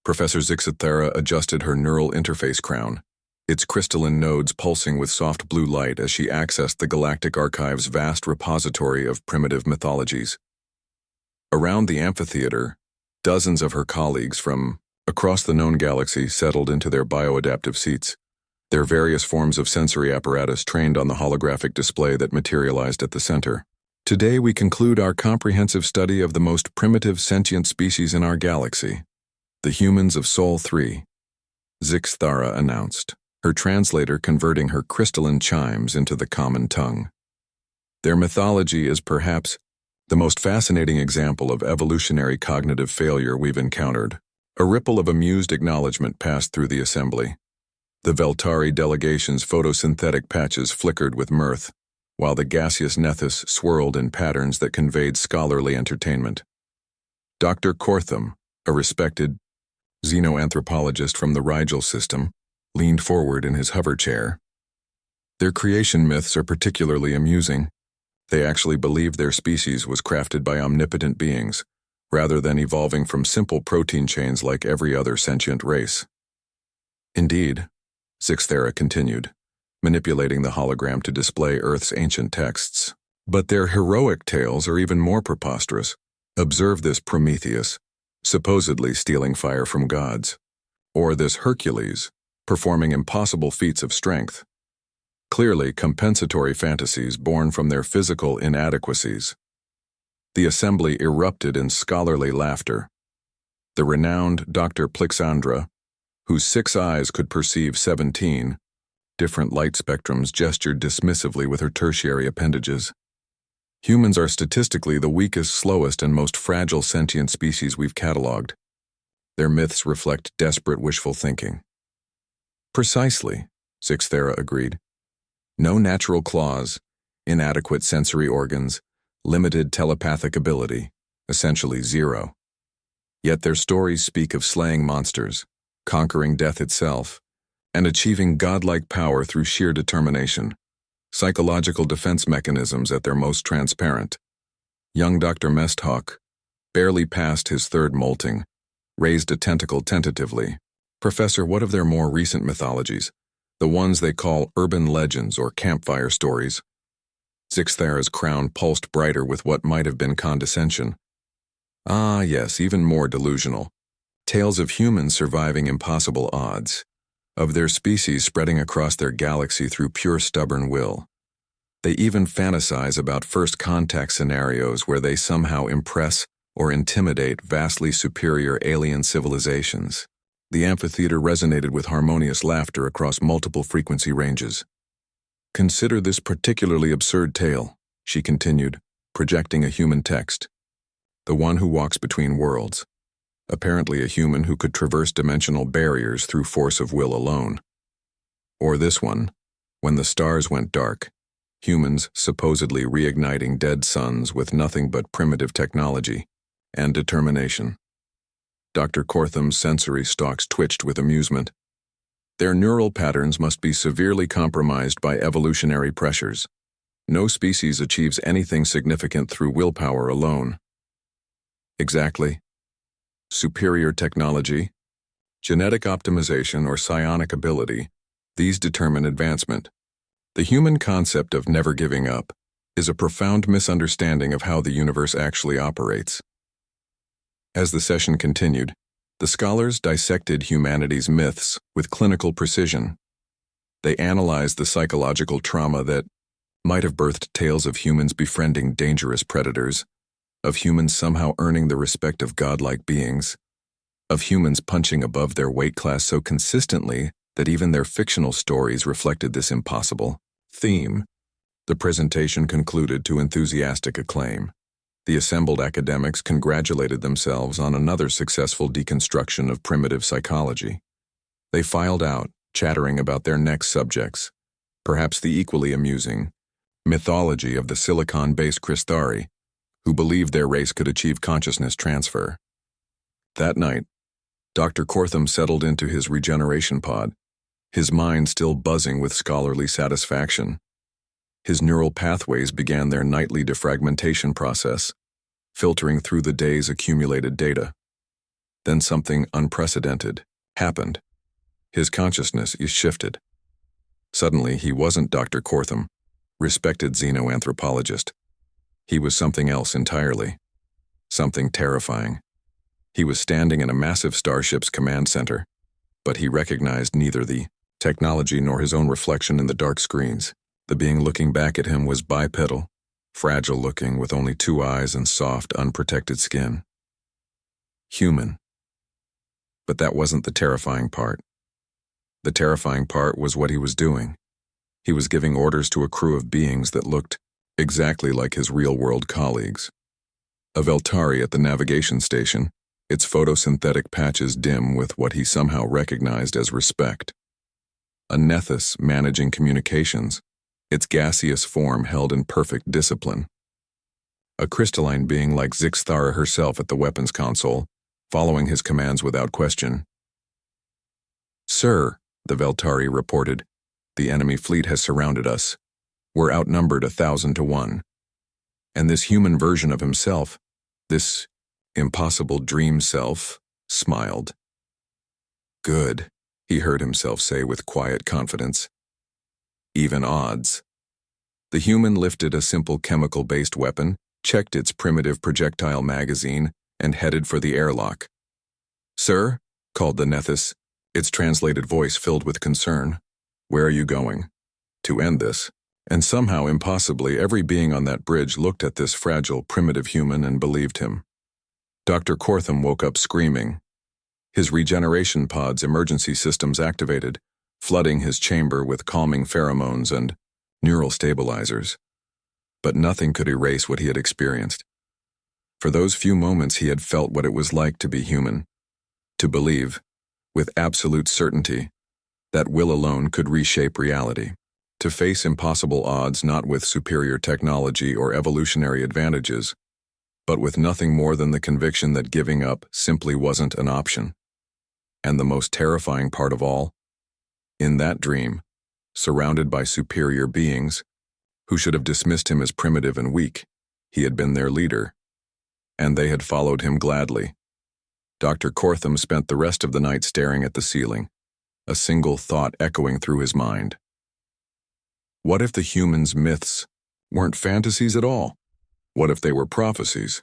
Professor Zixithera adjusted her neural interface crown, its crystalline nodes pulsing with soft blue light as she accessed the Galactic Archive's vast repository of primitive mythologies. Around the amphitheater, dozens of her colleagues from across the known galaxy settled into their bioadaptive seats, their various forms of sensory apparatus trained on the holographic display that materialized at the center. Today we conclude our comprehensive study of the most primitive sentient species in our galaxy, the humans of Sol 3, Zixithera announced, her translator converting her crystalline chimes into the common tongue. Their mythology is perhaps the most fascinating example of evolutionary cognitive failure we've encountered. A ripple of amused acknowledgement passed through the assembly. The Veltari delegation's photosynthetic patches flickered with mirth, while the gaseous nethys swirled in patterns that conveyed scholarly entertainment. Dr. Kortham, a respected xenoanthropologist from the Rigel system, leaned forward in his hover chair. Their creation myths are particularly amusing. They actually believed their species was crafted by omnipotent beings, rather than evolving from simple protein chains like every other sentient race. Indeed, Zixithera continued, manipulating the hologram to display Earth's ancient texts. But their heroic tales are even more preposterous. Observe this Prometheus, supposedly stealing fire from gods, or this Hercules, performing impossible feats of strength. Clearly compensatory fantasies born from their physical inadequacies. The assembly erupted in scholarly laughter. The renowned Dr. Plixandra, whose 6 eyes could perceive 17 different light spectrums, gestured dismissively with her tertiary appendages. Humans are statistically the weakest, slowest, and most fragile sentient species we've catalogued. Their myths reflect desperate wishful thinking. Precisely, Zixithera agreed. No natural claws, inadequate sensory organs, limited telepathic ability, essentially zero. Yet their stories speak of slaying monsters, conquering death itself, and achieving godlike power through sheer determination, psychological defense mechanisms at their most transparent. Young Dr. Mesthawk, barely past his 3rd molting, raised a tentacle tentatively. Professor, what of their more recent mythologies? The ones they call urban legends or campfire stories? Zixithera's crown pulsed brighter with what might have been condescension. Ah, yes, even more delusional. Tales of humans surviving impossible odds, of their species spreading across their galaxy through pure stubborn will. They even fantasize about first contact scenarios where they somehow impress or intimidate vastly superior alien civilizations. The amphitheater resonated with harmonious laughter across multiple frequency ranges. Consider this particularly absurd tale, she continued, projecting a human text. The one who walks between worlds. Apparently a human who could traverse dimensional barriers through force of will alone. Or this one, when the stars went dark, humans supposedly reigniting dead suns with nothing but primitive technology and determination. Dr. Kortham's sensory stalks twitched with amusement. Their neural patterns must be severely compromised by evolutionary pressures. No species achieves anything significant through willpower alone. Exactly. Superior technology, genetic optimization, or psionic ability, these determine advancement. The human concept of never giving up is a profound misunderstanding of how the universe actually operates. As the session continued, the scholars dissected humanity's myths with clinical precision. They analyzed the psychological trauma that might have birthed tales of humans befriending dangerous predators, of humans somehow earning the respect of godlike beings, of humans punching above their weight class so consistently that even their fictional stories reflected this impossible theme. The presentation concluded to enthusiastic acclaim. The assembled academics congratulated themselves on another successful deconstruction of primitive psychology. They filed out, chattering about their next subjects, perhaps the equally amusing mythology of the silicon-based Crystari, who believed their race could achieve consciousness transfer. That night, Dr. Kortham settled into his regeneration pod, his mind still buzzing with scholarly satisfaction. His neural pathways began their nightly defragmentation process, filtering through the day's accumulated data. Then something unprecedented happened. His consciousness is shifted. Suddenly, he wasn't Dr. Cortham, respected xenoanthropologist. He was something else entirely. Something terrifying. He was standing in a massive starship's command center, but he recognized neither the technology nor his own reflection in the dark screens. The being looking back at him was bipedal, fragile-looking with only 2 eyes and soft, unprotected skin. Human. But that wasn't the terrifying part. The terrifying part was what he was doing. He was giving orders to a crew of beings that looked exactly like his real-world colleagues. A Veltari at the navigation station, its photosynthetic patches dim with what he somehow recognized as respect. A Nethys managing communications, its gaseous form held in perfect discipline. A crystalline being like Zixthara herself at the weapons console, following his commands without question. "Sir," the Veltari reported, "the enemy fleet has surrounded us. We're outnumbered 1,000 to 1. And this human version of himself, this impossible dream self, smiled. Good, he heard himself say with quiet confidence. Even odds. The human lifted a simple chemical-based weapon, checked its primitive projectile magazine, and headed for the airlock. "Sir," called the Nethys, its translated voice filled with concern. "Where are you going?" To end this. And somehow, impossibly, every being on that bridge looked at this fragile, primitive human and believed him. Dr. Cortham woke up screaming. His regeneration pod's emergency systems activated, flooding his chamber with calming pheromones and neural stabilizers. But nothing could erase what he had experienced. For those few moments he had felt what it was like to be human, to believe, with absolute certainty, that will alone could reshape reality, to face impossible odds not with superior technology or evolutionary advantages, but with nothing more than the conviction that giving up simply wasn't an option. And the most terrifying part of all, in that dream, surrounded by superior beings, who should have dismissed him as primitive and weak, he had been their leader, and they had followed him gladly. Dr. Cortham spent the rest of the night staring at the ceiling, a single thought echoing through his mind. What if the humans' myths weren't fantasies at all? What if they were prophecies?